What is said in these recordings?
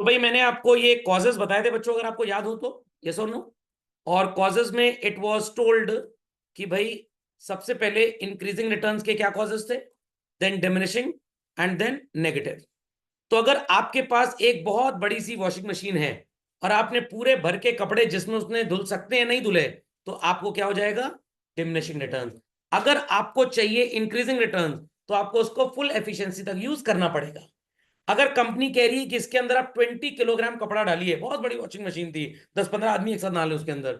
तो भाई मैंने आपको ये कॉजेज बताए थे बच्चों, अगर आपको याद हो तो, यस और नो। और कॉजेज में इट वाज टोल्ड कि भाई सबसे पहले इंक्रीजिंग रिटर्न्स के क्या कॉजेज थे, then diminishing, and then negative. तो अगर आपके पास एक बहुत बड़ी सी वॉशिंग मशीन है और आपने पूरे भर के कपड़े जिसमें उसने धुल सकते हैं नहीं धुले, तो आपको क्या हो जाएगा, डिमिनिशिंग रिटर्न। अगर आपको चाहिए इंक्रीजिंग रिटर्न, तो आपको उसको फुल एफिशिएंसी तक यूज करना पड़ेगा। अगर कंपनी कह रही है कि इसके अंदर आप 20 किलोग्राम कपड़ा डालिए, बहुत बड़ी वॉशिंग मशीन थी, 10-15 आदमी एक साथ डाले उसके अंदर,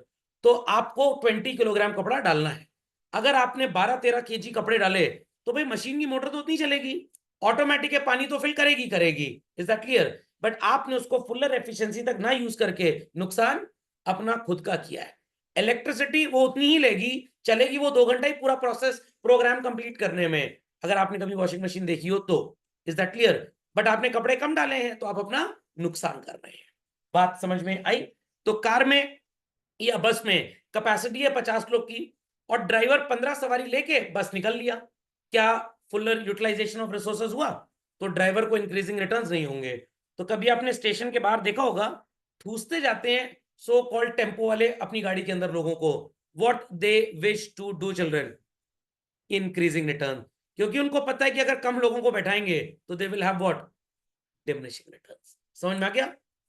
तो आपको 20 किलोग्राम कपड़ा डालना है। अगर आपने 12-13 केजी कपड़े डाले, तो भाई मशीन की मोटर तो उतनी चलेगी, ऑटोमेटिक है, पानी तो फिल करेगी करेगी। Is that clear? बट आपने उसको फुलर एफिशिएंसी तक ना यूज करके नुकसान अपना खुद का किया है। इलेक्ट्रिसिटी वो उतनी ही लेगी, चलेगी वो 2 घंटा ही पूरा प्रोसेस प्रोग्राम कंप्लीट करने में, अगर आपने कभी वॉशिंग मशीन देखी हो तो। Is that clear? बट आपने कपड़े कम डाले हैं तो आप अपना नुकसान कर रहे हैं। बात समझ में आई? तो कार में या बस में कैपेसिटी है 50 लोग की और ड्राइवर 15 सवारी लेके बस निकल लिया, क्या फुलर यूटिलाइजेशन ऑफ रिसोर्सेज हुआ? तो ड्राइवर को इंक्रीजिंग रिटर्न्स नहीं होंगे। तो कभी आपने स्टेशन के बाहर देखा होगा, ठूसते जाते हैं सो कॉल्ड टेम्पो वाले अपनी गाड़ी के अंदर लोगों को, what they wish to do children, increasing return. क्योंकि उनको पता है कि अगर कम लोगों को बैठाएंगे तो they will have what, diminishing returns. समझ में आ गया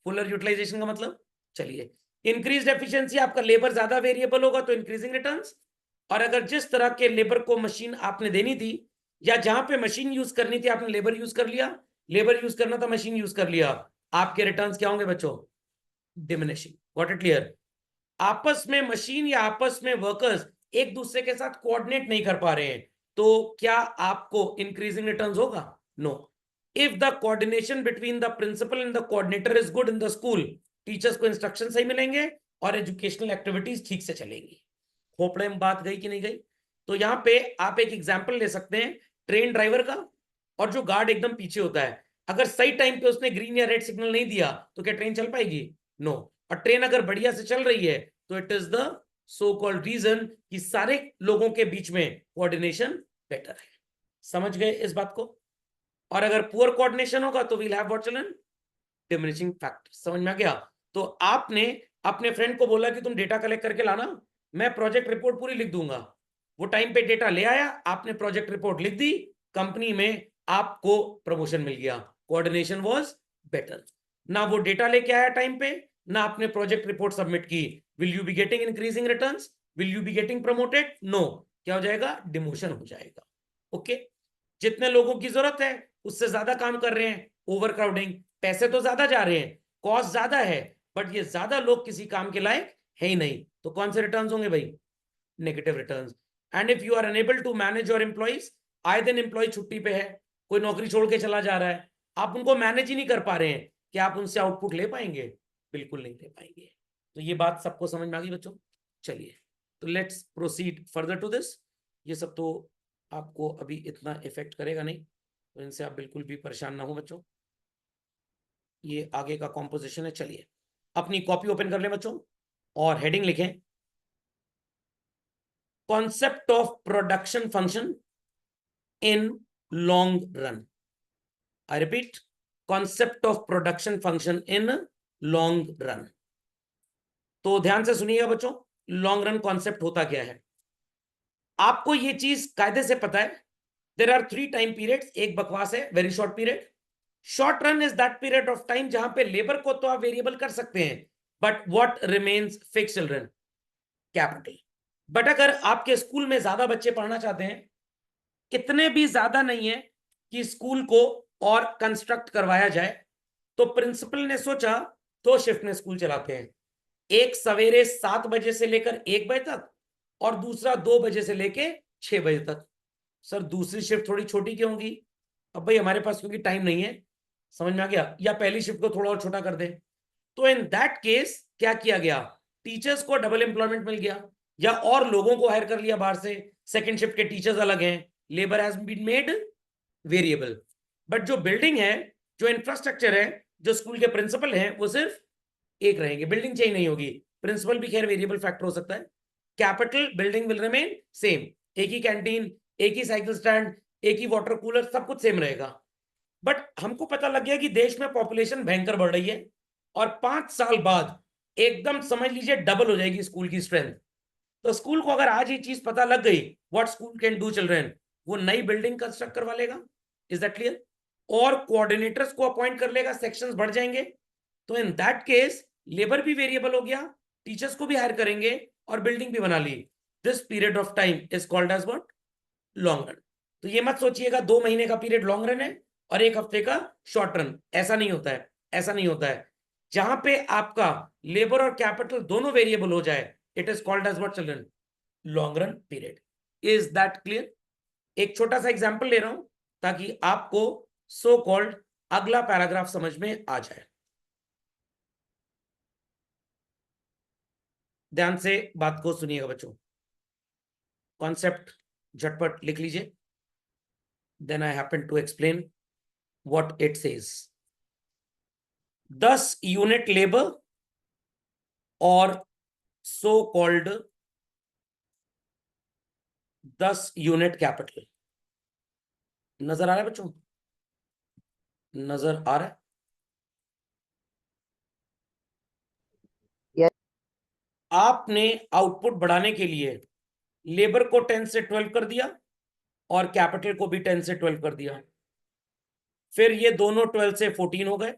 फुलर यूटिलाइजेशन का मतलब? चलिए, इंक्रीज्ड एफिशिएंसी, आपका लेबर ज्यादा वेरिएबल होगा तो इंक्रीजिंग रिटर्न्स। और अगर जिस तरह के लेबर को मशीन आपने देनी थी, या जहां पे मशीन यूज करनी थी आपने लेबर यूज कर लिया, लेबर यूज करना था मशीन यूज कर लिया, आपके रिटर्न्स क्या होंगे बच्चों, डिमिनिशिंग। What it clear? आपस में मशीन या आपस में वर्कर्स एक दूसरे के साथ कोऑर्डिनेट नहीं कर पा रहे हैं, तो क्या आपको इंक्रीजिंग रिटर्न्स होगा? No. If the coordination between the principal and the coordinator is good in the school, teachers को इंस्ट्रक्शन सही मिलेंगे और एजुकेशनल एक्टिविटीज ठीक से चलेंगी। खोपड़े में बात गई कि नहीं गई? तो यहां पे आप एक एग्जाम्पल ले सकते हैं ट्रेन ड्राइवर का, और जो गार्ड एकदम पीछे होता है, अगर सही टाइम पे उसने ग्रीन या रेड सिग्नल नहीं दिया तो क्या ट्रेन चल पाएगी? नो। और ट्रेन अगर बढ़िया से चल रही है तो it is the so called reason कि सारे लोगों के बीच में कोऑर्डिनेशन बेटर है। समझ गए इस बात को? और अगर पुअर कोऑर्डिनेशन होगा तो we'll have what children, diminishing factor. समझ में आ गया? तो आपने अपने फ्रेंड को बोला कि तुम डेटा कलेक्ट करके लाना, मैं प्रोजेक्ट रिपोर्ट पूरी लिख दूंगा। वो टाइम पे डेटा ले आया, आपने प्रोजेक्ट रिपोर्ट लिख दी, कंपनी में आपको प्रमोशन मिल गया, कोऑर्डिनेशन वाज बेटर। ना वो डेटा लेके आया टाइम पे, ना आपने प्रोजेक्ट रिपोर्ट सबमिट की, will you be getting increasing returns? Will you be getting promoted? No. क्या हो जाएगा, डिमोशन हो जाएगा। ओके। जितने लोगों की जरूरत है उससे ज्यादा काम कर रहे हैं, ओवर क्राउडिंग, पैसे तो ज्यादा जा रहे हैं, कॉस्ट ज्यादा है, बट ये ज्यादा लोग किसी काम के लायक है ही नहीं, तो कौन से रिटर्न्स होंगे भाई, negative returns. And if you are unable to manage your employees, आए दिन एम्प्लॉय छुट्टी पे है, कोई नौकरी छोड़ के चला जा रहा है, आप उनको मैनेज ही नहीं कर पा रहे हैं, क्या आप उनसे आउटपुट ले पाएंगे? बिल्कुल नहीं ले पाएंगे। तो ये बात सबको समझ में आ गई बच्चों? चलिए, तो let's proceed further to this. ये सब तो आपको अभी इतना इफेक्ट करेगा नहीं, तो इनसे आप बिल्कुल भी परेशान ना हो बच्चों। ये आगे का कॉम्पोजिशन है। चलिए, अपनी कॉपी ओपन कर लें बच्चों और हेडिंग लिखें, concept of production function in long run. I repeat, concept of production function in long run. तो ध्यान से सुनिएगा बच्चों, लॉन्ग रन कॉन्सेप्ट होता क्या है, आपको ये चीज कायदे से पता है। देर आर 3 टाइम पीरियड्स, एक बकवास है very short period. Short run is that period of time जहां पे लेबर को तो आप वेरिएबल कर सकते हैं, but what remains fix children, capital. But अगर आपके स्कूल में ज्यादा बच्चे पढ़ना चाहते हैं, इतने भी ज्यादा नहीं है कि स्कूल को और कंस्ट्रक्ट करवाया जाए, तो प्रिंसिपल ने सोचा 2 शिफ्ट में स्कूल चलाते हैं, एक सवेरे 7 बजे से लेकर 1 बजे तक, और दूसरा 2 बजे से लेकर 6 बजे तक। सर दूसरी शिफ्ट थोड़ी छोटी क्यों होगी? अब भाई हमारे पास क्योंकि टाइम नहीं है। समझ में आ गया? या पहली शिफ्ट को थोड़ा और छोटा कर दे। तो इन दैट केस क्या किया गया, टीचर्स को डबल एम्प्लॉयमेंट मिल गया, या और लोगों को हायर कर लिया बाहर से, सेकंड शिफ्ट के टीचर्स अलग हैं, labour has been made variable. But जो बिल्डिंग है, जो इंफ्रास्ट्रक्चर है, जो स्कूल के प्रिंसिपल हैं, वो सिर्फ एक रहेंगे, बिल्डिंग चेंज नहीं होगी। प्रिंसिपल भी खैर वेरिएबल फैक्टर हो सकता है, capital building will remain same, एक ही कैंटीन, एक ही साइकिल स्टैंड, एक ही वाटर कूलर, सब कुछ सेम रहेगा। बट हमको पता लग गया कि देश में पॉपुलेशन भयंकर बढ़ रही है और 5 साल बाद एकदम समझ लीजिए डबल हो जाएगी स्कूल की स्ट्रेंथ। तो स्कूल को अगर आज ये चीज पता लग गई what school can do children, वो नई बिल्डिंग कंस्ट्रक्ट करवा लेगा। Is that clear? और कोऑर्डिनेटर्स को अपॉइंट कर लेगा, सेक्शंस बढ़ जाएंगे। तो इन दैट केस लेबर भी वेरिएबल हो गया, टीचर्स को भी हायर करेंगे और बिल्डिंग भी बना ली। This period of time is called as what? Long run. तो ये मत सोचिएगा 2 महीने का पीरियड लॉन्ग रन है और 1 हफ्ते का शॉर्ट रन, ऐसा नहीं होता है, ऐसा नहीं होता है। जहां पे आपका लेबर और कैपिटल दोनों वेरिएबल हो जाए, it is called as what children? Long run period. Is that clear? एक छोटा सा एग्जांपल ले रहा हूं ताकि आपको सो कॉल्ड अगला पैराग्राफ समझ में आ जाए। ध्यान से बात को सुनिएगा बच्चों, कॉन्सेप्ट झटपट लिख लीजिए, then I happen to explain what it says. 10 unit labour और सो कॉल्ड 10 यूनिट कैपिटल। नजर आ रहा है बच्चों? नजर आ रहा है? Yes. आपने आउटपुट बढ़ाने के लिए लेबर को 10 से 12 कर दिया और कैपिटल को भी 10 से 12 कर दिया। फिर ये दोनों 12 से 14 हो गए,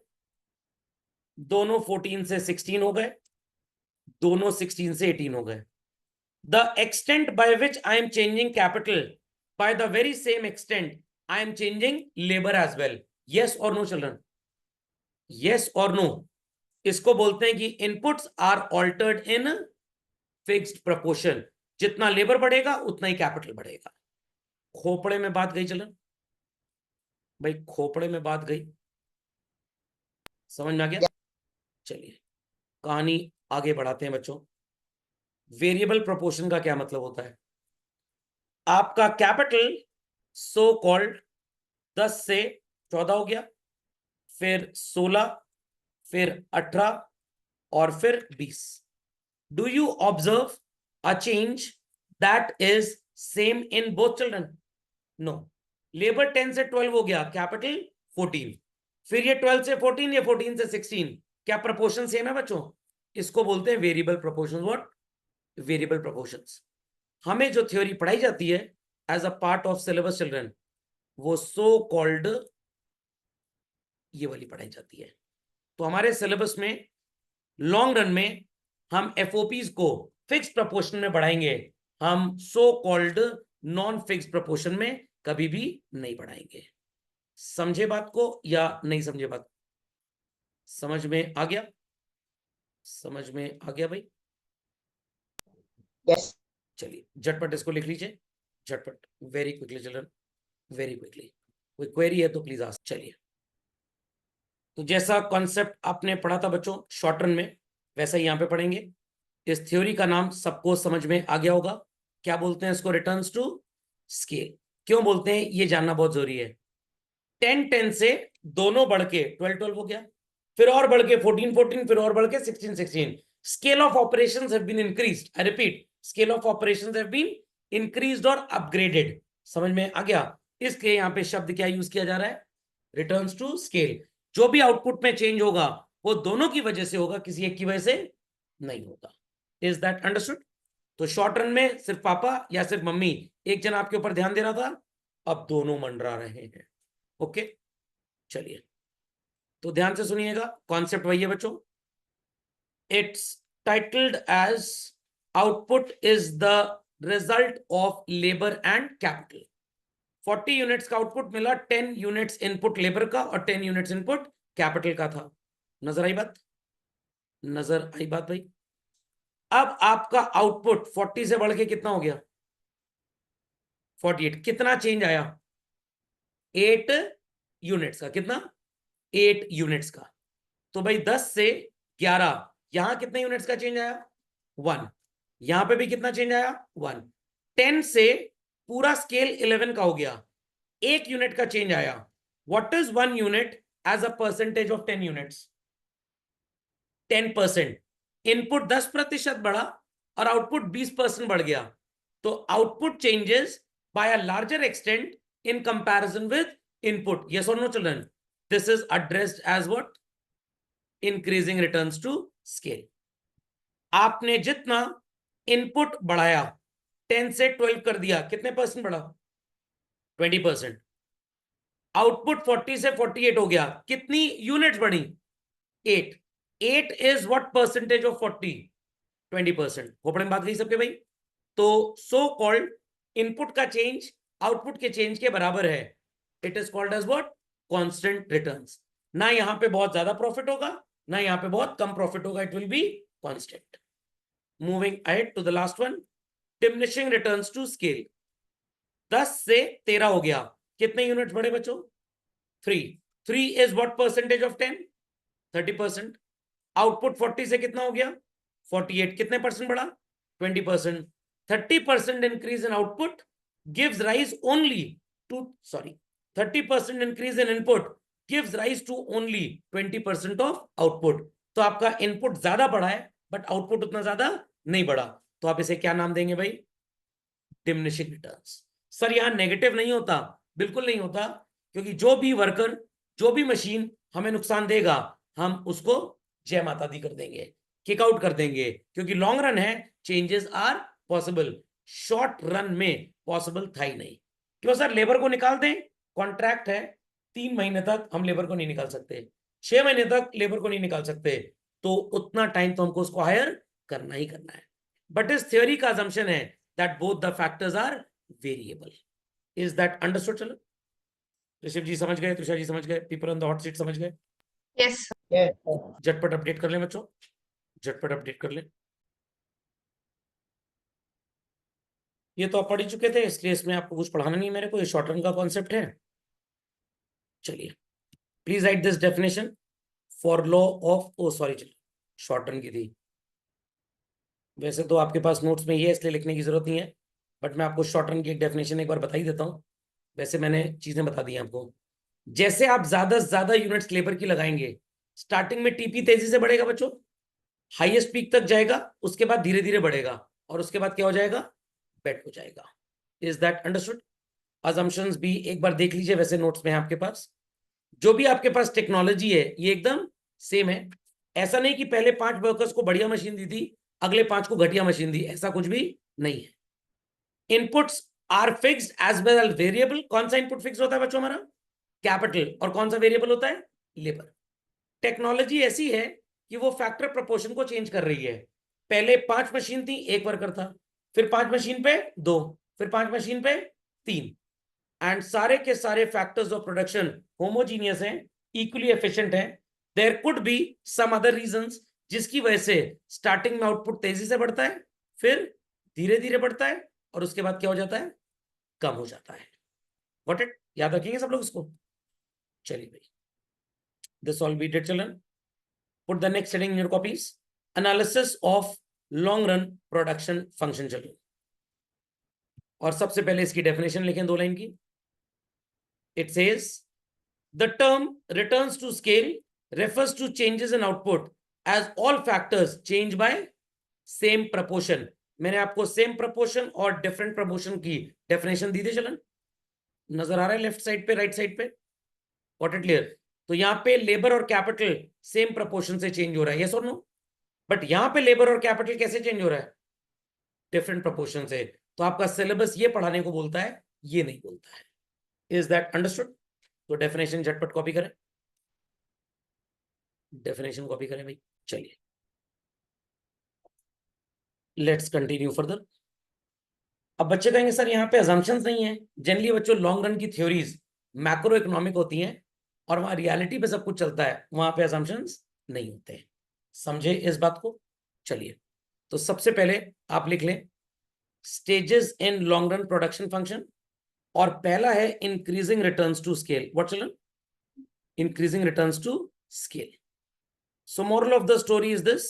दोनों 14 से 16 हो गए, दोनों 16 से 18 हो गए। The extent by which I am changing capital, by the very same extent I am changing labor as well. Yes or no children? Yes or no? इसको बोलते हैं कि inputs are altered in fixed proportion. जितना labour बढ़ेगा उतना ही capital बढ़ेगा। खोपड़े में बात गई चलन भाई, खोपड़े में बात गई, समझ में आ गया? चलिए कहानी आगे बढ़ाते हैं बच्चों। वेरिएबल प्रोपोर्शन का क्या मतलब होता है? आपका कैपिटल सो कॉल्ड 10 से 14 हो गया, फिर 16, फिर 18 और फिर 20। Do you observe a change that is same in both children? No. Labour 10 से 12 हो गया, कैपिटल 14, फिर ये 12 से 14, ये 14 से 16। क्या प्रोपोर्शन सेम है बच्चों? इसको बोलते हैं variable proportions. What? Variable proportions. हमें जो थ्योरी पढ़ाई जाती है as a part of syllabus children, वो सो कॉल्ड ये वाली पढ़ाई जाती है। तो हमारे सिलेबस में लॉन्ग रन में हम एफओपीज को फिक्स्ड प्रोपोर्शन में बढ़ाएंगे, हम so called non fixed proportion में कभी भी नहीं बढ़ाएंगे। समझे बात को या नहीं समझे बात? समझ में आ गया? समझ में आ गया भाई? Yes. चलिए झटपट इसको लिख लीजिए, झटपट, very quickly children, very quickly. कोई क्वेरी है तो प्लीज आस्क। चलिए, तो जैसा कॉन्सेप्ट आपने पढ़ा था बच्चों शॉर्ट रन में, वैसा ही यहाँ पे पढ़ेंगे। इस थ्योरी का नाम सबको समझ में आ गया होगा। क्या बोलते हैं इसको? Returns to scale. क्यों बोलते हैं ये जानना बहुत जरूरी है। 10-10 से दोनों बढ़ के 12-12 हो गया, फिर और बढ़ के 14-14, फिर और बढ़ के 16-16। Scale of operations have been increased. I repeat, scale of operations have been increased और अपग्रेडेड। समझ में आ गया? इसके यहाँ पे शब्द क्या यूज किया जा रहा है? Returns to scale. जो भी आउटपुट में चेंज होगा वो दोनों की वजह से होगा, किसी एक की वजह से नहीं होगा। Is that understood? तो शॉर्ट रन में सिर्फ पापा या सिर्फ मम्मी एक जन आपके ऊपर ध्यान दे रहा था, अब दोनों मंडरा रहे हैं। ओके चलिए, तो ध्यान से सुनिएगा, कॉन्सेप्ट वही है बच्चों। It's titled as output is the result of labour and capital. 40 units का आउटपुट मिला, 10 यूनिट्स इनपुट लेबर का और 10 यूनिट्स इनपुट कैपिटल का था। नजर आई बात? नजर आई बात भाई? अब आपका आउटपुट 40 से बढ़ के कितना हो गया? 48। कितना चेंज आया? 8 यूनिट्स का। कितना? 8 यूनिट्स का। तो भाई 10 से 11, यहां कितने यूनिट्स का चेंज आया? 1। यहां पे भी कितना चेंज आया? 1। 10 से पूरा स्केल 11 का हो गया, 1 यूनिट का चेंज आया। What is 1 unit as a percentage of 10 units? 10%। Input 10% बढ़ा और आउटपुट 20% बढ़ गया, तो output changes by a larger extent in comparison with input. Yes और no children? This is addressed as what? Increasing returns to scale. आपने जितना input बढ़ाया 10 से 12 कर दिया, कितने परसेंट बढ़ा? 20%। आउटपुट 40 से 48 हो गया, कितनी यूनिट्स बढ़ी? 8। 8 इज व्हाट परसेंटेज ऑफ 40? 20%। खोपड़े में बात गई सबके भाई? तो सो कॉल्ड इनपुट का चेंज आउटपुट के चेंज के बराबर है। It is called as what? Constant returns. ना यहां पे बहुत ज्यादा प्रॉफिट होगा, ना यहां पे बहुत कम प्रॉफिट होगा, it will be constant. Moving ahead to the last one, diminishing returns to scale. 10 से 13 हो गया, कितने यूनिट बढ़े बच्चों? 3। 3 is what percentage of 10? 30%। Output 40 से कितना हो गया? 48। कितने परसेंट बढ़ा? 20%। 30% increase in output gives rise only to 30% increase in input gives rise to only 20% of output। तो आपका इनपुट ज्यादा बढ़ा है बट आउटपुट उतना ज्यादा नहीं बढ़ा, तो आप इसे क्या नाम देंगे भाई? Diminishing returns. सर यहां नेगेटिव नहीं होता, बिल्कुल नहीं होता, क्योंकि जो भी वर्कर, जो भी मशीन हमें नुकसान देगा, हम उसको जय माता दी कर देंगे, किक आउट कर देंगे, क्योंकि लॉन्ग रन है, changes are possible. Short run में पॉसिबल था ही नहीं। क्यों सर? लेबर को निकाल दें, कॉन्ट्रैक्ट है, 3 महीने तक हम लेबर को नहीं निकाल सकते, 6 महीने तक लेबर को नहीं निकाल सकते, तो उतना टाइम तो हमको उसको हायर करना ही करना है। बट इस थ्योरी का असम्पशन है that both the factors are variable। is that understood? चलो ऋषभ जी समझ गए, तुषार जी समझ गए, people on the hot seat समझ गए? Yes Yes, sir. झटपट अपडेट कर लें बच्चों, झटपट अपडेट कर लें। ये तो आप पढ़ ही चुके थे, इसलिए इसमें आपको कुछ पढ़ाना नहीं मेरे को, ये शॉर्ट रन का कॉन्सेप्ट है। चलिए please write this definition for law of, oh sorry चलिए शॉर्ट रन की थी, वैसे तो आपके पास नोट्स में ये है इसलिए लिखने की जरूरत नहीं है, बट मैं आपको शॉर्ट रन की एक डेफिनेशन एक बार बता ही देता हूँ। वैसे मैंने चीजें बता दी आपको। जैसे आप ज्यादा से ज्यादा यूनिट्स लेबर की लगाएंगे, स्टार्टिंग में टीपी तेजी से बढ़ेगा बच्चों, हाईएस्ट पीक तक जाएगा, उसके बाद धीरे धीरे बढ़ेगा, और उसके बाद क्या हो जाएगा? बेट हो जाएगा। Is that understood? असम्पशंस भी एक बार देख लीजिए, वैसे नोट्स में है आपके पास। जो भी आपके पास टेक्नोलॉजी है ये एकदम सेम है। ऐसा नहीं कि पहले 5 वर्कर्स को बढ़िया मशीन दी थी, अगले 5 को घटिया मशीन दी, ऐसा कुछ भी नहीं है। Inputs are fixed as well as variable. कौन सा इनपुट फिक्स होता है बच्चों? हमारा कैपिटल। और कौन सा वेरिएबल होता है? लेबर। टेक्नोलॉजी ऐसी है कि वो फैक्टर प्रोपोर्शन को चेंज कर रही है। पहले 5 मशीन थी, 1 वर्कर था, फिर 5 मशीन पे 2, फिर 5 मशीन पे 3, एंड सारे के सारे फैक्टर्स ऑफ प्रोडक्शन होमोजीनियस हैं, इक्वली एफिशिएंट हैं। There could be some other reasons जिसकी वजह से स्टार्टिंग में आउटपुट तेजी से बढ़ता है, फिर धीरे धीरे बढ़ता है, और उसके बाद क्या हो जाता है? कम हो जाता है। What it? याद रखेंगे सब लोग इसको? चलिए भाई, this all we did children. Put the next heading in your copies. Analysis of long run production function children. और सबसे पहले इसकी डेफिनेशन लिखें 2 लाइन की। It says the term returns to scale refers to changes in output as all factors change by same proportion। मैंने आपको same proportion और different proportion की डेफिनेशन दी थी चलन, नजर आ रहा है लेफ्ट साइड पे, राइट साइड पे? Got it clear? तो यहां पे लेबर और कैपिटल सेम प्रोपोर्शन से चेंज हो रहा है, यस और नो? बट यहां पे लेबर और कैपिटल कैसे चेंज हो रहा है? डिफरेंट प्रोपोर्शन से। तो आपका सिलेबस ये पढ़ाने को बोलता है, ये नहीं बोलता है। Is that understood? तो डेफिनेशन झटपट कॉपी करें, डेफिनेशन कॉपी करें भाई। चलिए लेट्स कंटिन्यू फर्दर। अब बच्चे कहेंगे सर यहाँ पे अजम्पशंस नहीं है। जनरली बच्चों लॉन्ग रन की थ्योरीज मैक्रो इकोनॉमिक होती हैं, और वहां रियलिटी पे सब कुछ चलता है, वहां पे असम्पशंस नहीं होते। समझे इस बात को? चलिए तो सबसे पहले आप लिख लें stages in long run production function, और पहला है increasing returns to scale. What children? Increasing returns to scale. So moral of the story is this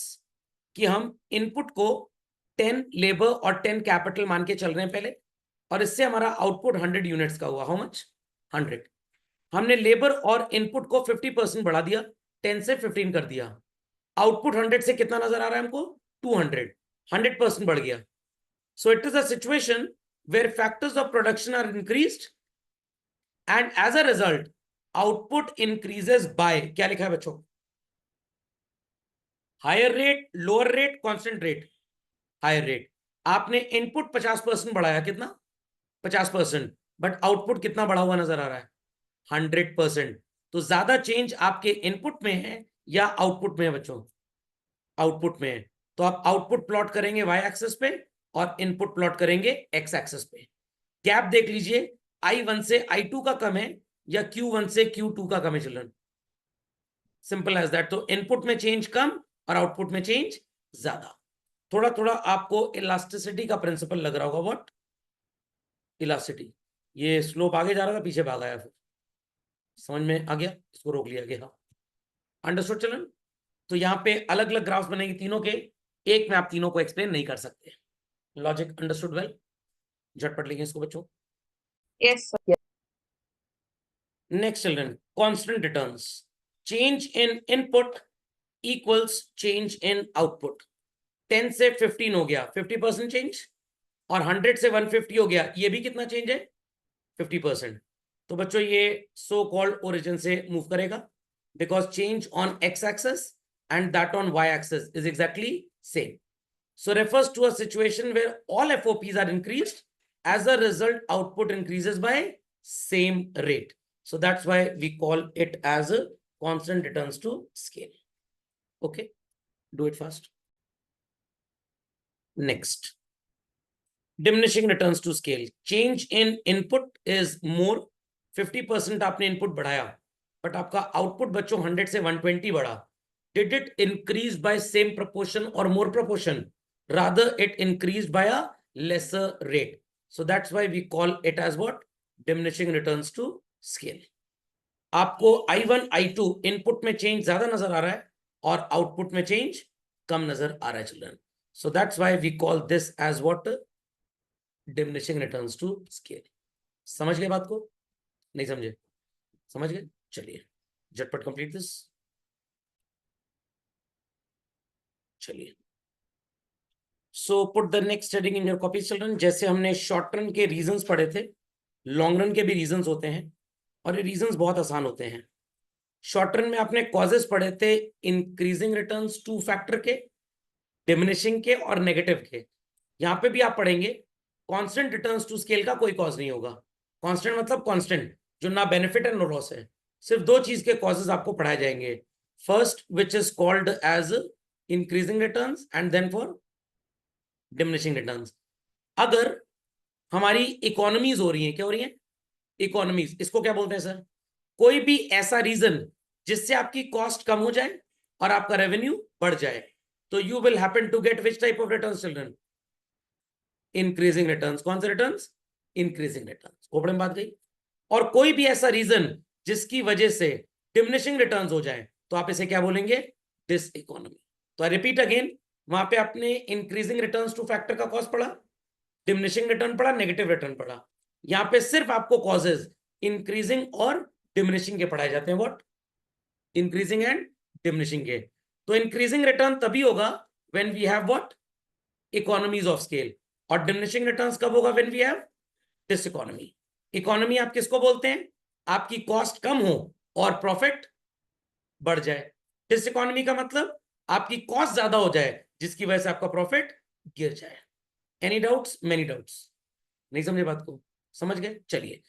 कि हम इनपुट को 10 लेबर और 10 कैपिटल मान के चल रहे हैं पहले, और इससे हमारा आउटपुट 100 यूनिट्स का हुआ। How much? 100। हमने लेबर और इनपुट को 50% बढ़ा दिया, 10 से 15 कर दिया। आउटपुट 100 से कितना नजर आ रहा है हमको? 200। 100% बढ़ गया। So it is a situation where factors of production are increased, and as a result output increases by, क्या लिखा है बच्चों? Higher rate, lower rate, constant rate? Higher rate. आपने इनपुट 50% बढ़ाया, कितना? 50%, बट आउटपुट कितना बढ़ा हुआ नजर आ रहा है? 100%। तो ज्यादा चेंज आपके इनपुट में है या आउटपुट में है बच्चों? आउटपुट में है। तो आप आउटपुट प्लॉट करेंगे वाई एक्सेस पे और इनपुट प्लॉट करेंगे एक्स एक्सेस पे। गैप देख लीजिए, I1 से I2 का कम है या Q1 से Q2 का कम है चिल्ड्रन? Simple as that. तो इनपुट में चेंज कम और आउटपुट में चेंज ज्यादा। थोड़ा थोड़ा आपको इलास्टिसिटी का प्रिंसिपल लग रहा होगा। व्हाट? इलास्टिसिटी। ये स्लोप आगे जा रहा था, पीछे भाग आया, फिर समझ में आ गया, इसको रोक लिया गया। Understood children? तो यहाँ पे अलग अलग ग्राफ्स बनेंगे तीनों के, एक में आप तीनों को एक्सप्लेन नहीं कर सकते। Logic understood well? झटपट लिखें इसको बच्चों। Yes, sir. Next children, constant returns. Change in input equals change in output. 10 से 15 हो गया, 50% चेंज, और 100 से 150 हो गया, ये भी कितना चेंज है? 50%। तो बच्चों ये सो कॉल्ड ओरिजिन से मूव करेगा, because change on x axis and that on y-axis is exactly same. So refers to a situation where all FOPs are increased. As a result, output increases by same rate. So that's why we call it as a constant returns to scale. Okay, do it fast. Next, diminishing returns to scale. Change in input is more. 50% आपने input बढ़ाया, but आपका output बच्चों 100 से 120 बढ़ा. Did it increase by same proportion or more proportion? Rather, it increased by a lesser rate. So that's why we call it as what? Diminishing returns to scale. आपको I1, I2 input में change ज्यादा नजर आ रहा है और output में change कम नजर आ रहा है children. So that's why we call this as what? Diminishing returns to scale. समझ गए बात को? नहीं समझे? समझ गए? चलिए झटपट कंप्लीट दिस. चलिए, so put the next heading in your copy children. जैसे हमने शॉर्ट रन के रीजंस पढ़े थे, लॉन्ग रन के भी रीजंस होते हैं, और ये रीजंस बहुत आसान होते हैं. शॉर्ट रन में आपने कॉजेस पढ़े थे इंक्रीजिंग रिटर्न्स टू फैक्टर के, डिमिनिशिंग के और नेगेटिव के. यहाँ पे भी आप पढ़ेंगे कांस्टेंट रिटर्न्स टू स्केल का कोई कॉज नहीं होगा. कांस्टेंट मतलब कांस्टेंट, जो ना बेनिफिट है नो लॉस है. सिर्फ दो चीज के कॉजेस आपको पढ़ाए जाएंगे. First which is called as increasing returns and then for diminishing returns. अगर हमारी इकोनॉमीज हो रही हैं, क्या हो रही हैं? इकोनॉमीज. इसको क्या बोलते हैं सर? कोई भी ऐसा रीजन जिससे आपकी कॉस्ट कम हो जाए और आपका रेवेन्यू बढ़ जाए, तो you will happen to get which type of returns children? Increasing returns. कौन से रिटर्न्स? Increasing returns. खोपड़े में बात गई. और कोई भी ऐसा रीजन जिसकी वजह से डिमिनिशिंग रिटर्न्स हो जाए, तो आप इसे क्या बोलेंगे? Diseconomy. तो आई रिपीट अगेन, वहां पे आपने इंक्रीजिंग रिटर्न्स टू फैक्टर का कॉस्ट पढ़ा, डिमिनिशिंग रिटर्न पढ़ा, नेगेटिव रिटर्न पढ़ा. यहां पे सिर्फ आपको कॉजेज इंक्रीजिंग और डिमिनिशिंग के पढ़ाए जाते हैं. व्हाट? इंक्रीजिंग एंड डिमिनिशिंग के. तो इंक्रीजिंग रिटर्न तभी होगा when we have what? Economies of scale. और डिमिनिशिंग रिटर्न्स कब होगा? When we have diseconomy. Economy आप किसको बोलते हैं? आपकी कॉस्ट कम हो और प्रॉफिट बढ़ जाए. डिस इकोनॉमी का मतलब आपकी कॉस्ट ज्यादा हो जाए जिसकी वजह से आपका प्रॉफिट गिर जाए. Any doubts? Many doubts? नहीं समझे बात को? समझ गए? चलिए,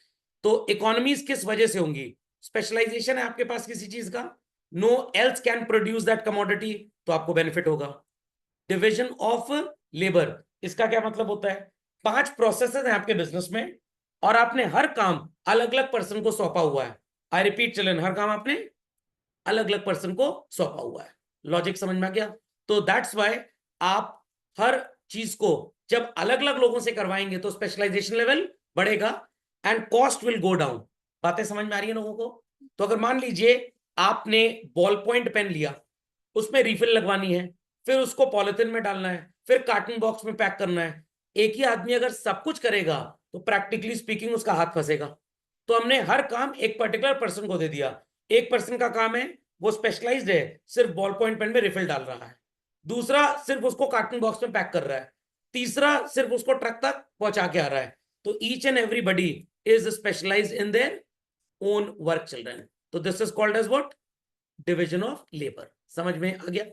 तो इकोनॉमीज किस वजह से होंगी? स्पेशलाइजेशन है आपके पास किसी चीज का, no else can produce that commodity, तो आपको बेनिफिट होगा. डिविजन ऑफ लेबर, इसका क्या मतलब होता है? 5 प्रोसेसेस हैं आपके बिजनेस में और आपने हर काम अलग अलग पर्सन को सौंपा हुआ है. आई रिपीट चिल्ड्रन, हर काम आपने अलग अलग पर्सन को सौंपा हुआ है. लॉजिक समझ में आ गया? तो दैट्स व्हाई आप हर चीज को जब अलग अलग लोगों से करवाएंगे तो स्पेशलाइजेशन लेवल बढ़ेगा and cost will go down. बातें समझ में आ रही है लोगों को? तो अगर मान लीजिए आपने बॉल पॉइंट पेन लिया, उसमें रिफिल लगवानी है, फिर उसको पॉलिथीन में डालना है, फिर कार्टन बॉक्स में पैक करना है. एक ही आदमी अगर सब कुछ करेगा तो प्रैक्टिकली स्पीकिंग उसका हाथ फंसेगा. तो हमने हर काम एक पर्टिकुलर पर्सन को दे दिया. एक पर्सन का काम है, वो स्पेशलाइज्ड है, सिर्फ बॉल पॉइंट पेन में रिफिल डाल रहा है. दूसरा सिर्फ उसको कार्टन बॉक्स में पैक कर रहा है. तीसरा सिर्फ उसको ट्रक तक पहुंचा के आ रहा है. तो each and everybody is specialised in their own work children. तो this is called as what? Division of labour. समझ में आ गया?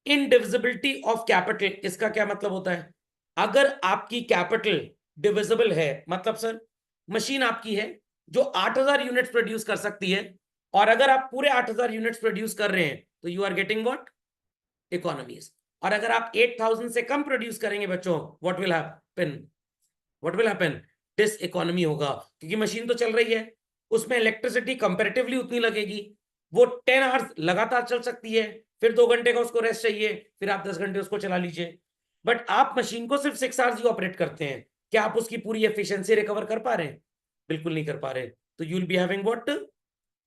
इनडिविजिबिलिटी ऑफ कैपिटल, इसका क्या मतलब होता है? अगर आपकी कैपिटल डिविजिबल है, मतलब सर मशीन आपकी है जो 8000 यूनिट्स प्रोड्यूस कर सकती है, और अगर आप पूरे 8000 यूनिट्स प्रोड्यूस कर रहे हैं तो you are getting what? Economies. और अगर आप 8000 से कम प्रोड्यूस करेंगे बच्चों, what will happen? What will happen? Diseconomy होगा, क्योंकि मशीन तो चल रही है, उसमें इलेक्ट्रिसिटी कंपैरेटिवली उतनी लगेगी, वो 10 आवर्स लगातार चल सकती है, फिर 2 घंटे का उसको रेस्ट चाहिए, फिर आप 10 घंटे उसको चला लीजिए। बट आप मशीन को सिर्फ 6 आवर्स ही ऑपरेट करते हैं, क्या आप उसकी पूरी एफिशिएंसी रिकवर कर पा रहे हैं? बिल्कुल नहीं कर पा रहे। तो you will be having what?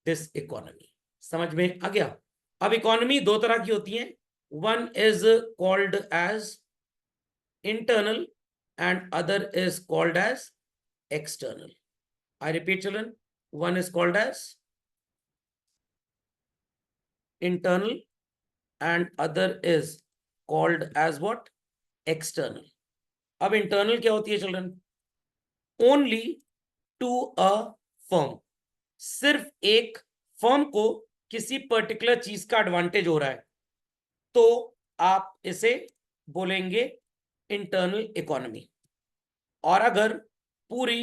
This economy. समझ में आ गया? अब इकोनॉमी दो तरह की होती है, one is called as internal and other is called as external. I repeat children, one is called as internal and other is called as what? External. अब internal क्या होती है children? Only to a firm. सिर्फ एक firm को किसी particular चीज का एडवांटेज हो रहा है तो आप इसे बोलेंगे इंटरनल इकोनॉमी। और अगर पूरी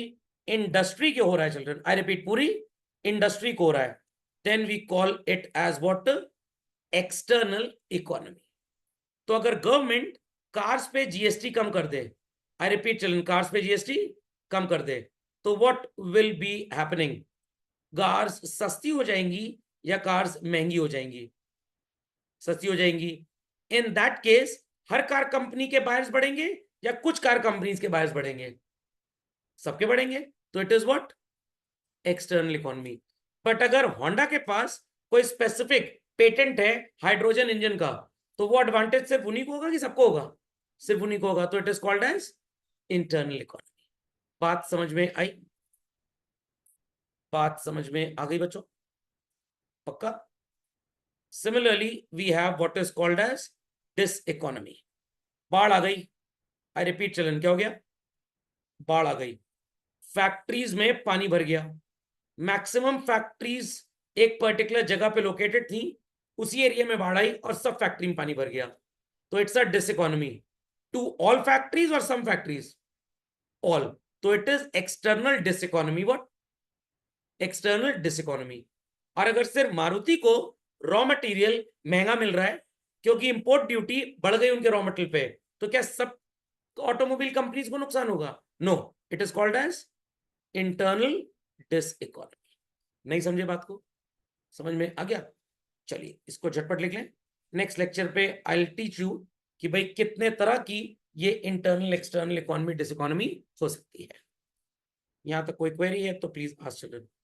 इंडस्ट्री को हो रहा है चिल्ड्रन, आई रिपीट, पूरी इंडस्ट्री को हो रहा है, then we call it as what? External economy. तो अगर गवर्नमेंट कार्स पे जीएसटी कम कर दे, आई रिपीट चिल्ड्रन, कार्स पे जीएसटी कम कर दे, तो what will be happening? Cars सस्ती हो जाएंगी या कार्स महंगी हो जाएंगी? सस्ती हो जाएंगी। In that case her car company के बायर्स बढ़ेंगे या कुछ कार कंपनीज के बायर्स बढ़ेंगे? सबके बढ़ेंगे। तो it is what? External economy. But अगर होंडा के पास कोई स्पेसिफिक पेटेंट है हाइड्रोजन इंजन का, तो वो एडवांटेज सिर्फ उन्हीं को होगा कि सबको होगा? सिर्फ उन्हीं को होगा। तो it is called as internal economy. बात समझ में आई? बात समझ में आ गई बच्चों? पक्का? Similarly we have what is called as diseconomy. बाढ़ आ गई, आई रिपीट चलन, क्या हो गया? बाढ़ आ गई, फैक्ट्रीज में पानी भर गया, मैक्सिमम फैक्ट्रीज एक पर्टिकुलर जगह पे लोकेटेड थी, उसी एरिया में बाढ़ आई और सब फैक्ट्री में पानी भर गया, तो it's a diseconomy. To all factories और सम फैक्ट्रीज? ऑल। तो it is external diseconomy. What? External diseconomy. और अगर सिर्फ मारुति को रॉ मटेरियल महंगा मिल रहा है क्योंकि इंपोर्ट ड्यूटी बढ़ गई उनके रॉ मटेरियल पे, तो क्या सब ऑटोमोबाइल कंपनीज को नुकसान होगा? No, it is called as internal diseconomy. नहीं समझे बात को? समझ में आ गया? चलिए इसको झटपट लिख लें। नेक्स्ट लेक्चर पे आई विल टीच यू कि भाई कितने तरह की ये internal external economy diseconomy हो सकती है। यहां तक कोई क्वेरी है तो प्लीज आस्क चिल्ड्रन।